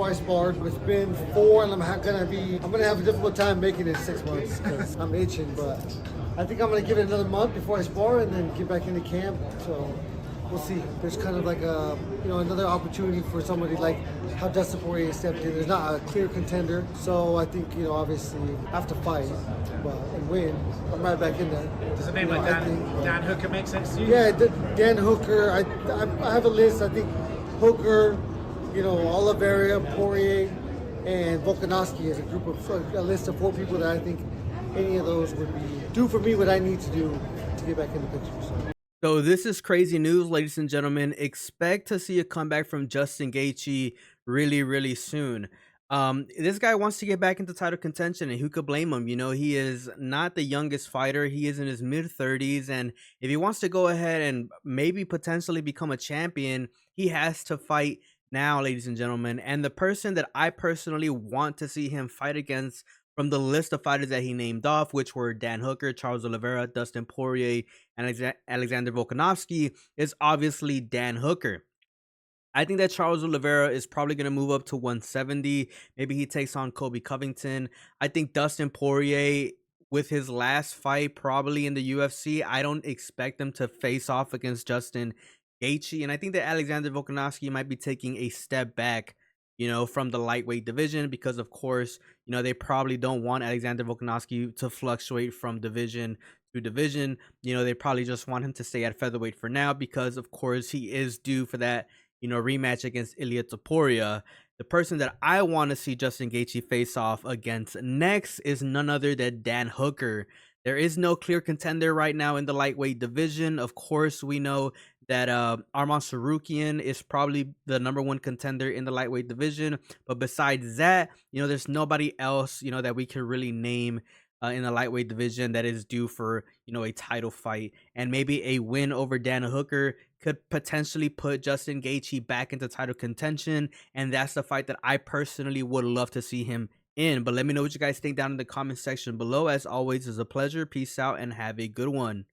I sparred. It's been 4, and I'm gonna have a difficult time making it 6 months because I'm itching. But I think I'm gonna give it another month before I spar, and then get back into camp. So we'll see. There's kind of like another opportunity for somebody like how Dustin Poirier stepped in. There's not a clear contender, so I think obviously have to fight, and win. I'm right back in there. Does a name like Dan Hooker make sense to you? Yeah, Dan Hooker. I have a list. I think Hooker, Oliveira, Poirier, and Volkanovski is a list of 4 people that I think any of those would do for me what I need to do to get back in the picture. So this is crazy news, ladies and gentlemen. Expect to see a comeback from Justin Gaethje really, really soon. This guy wants to get back into title contention, and who could blame him? He is not the youngest fighter. He is in his mid-30s, and if he wants to go ahead and maybe potentially become a champion, he has to fight now, ladies and gentlemen. And the person that I personally want to see him fight against from the list of fighters that he named off, which were Dan Hooker, Charles Oliveira, Dustin Poirier, and Alexander Volkanovski, is obviously Dan Hooker. I think that Charles Oliveira is probably going to move up to 170. Maybe he takes on Colby Covington. I think Dustin Poirier, with his last fight probably in the UFC, I don't expect him to face off against Justin Gaethje. And I think that Alexander Volkanovski might be taking a step back, from the lightweight division, because of course, they probably don't want Alexander Volkanovski to fluctuate from division to division. They probably just want him to stay at featherweight for now, because of course he is due for that, rematch against Ilia Topuria. The person that I want to see Justin Gaethje face off against next is none other than Dan Hooker. There is no clear contender right now in the lightweight division. Of course, we know that Arman Tsarukyan is probably the #1 contender in the lightweight division. But besides that, there's nobody else, that we can really name in the lightweight division that is due for, a title fight. And maybe a win over Dan Hooker could potentially put Justin Gaethje back into title contention. And that's the fight that I personally would love to see him in. But let me know what you guys think down in the comment section below. As always, it's a pleasure. Peace out and have a good one.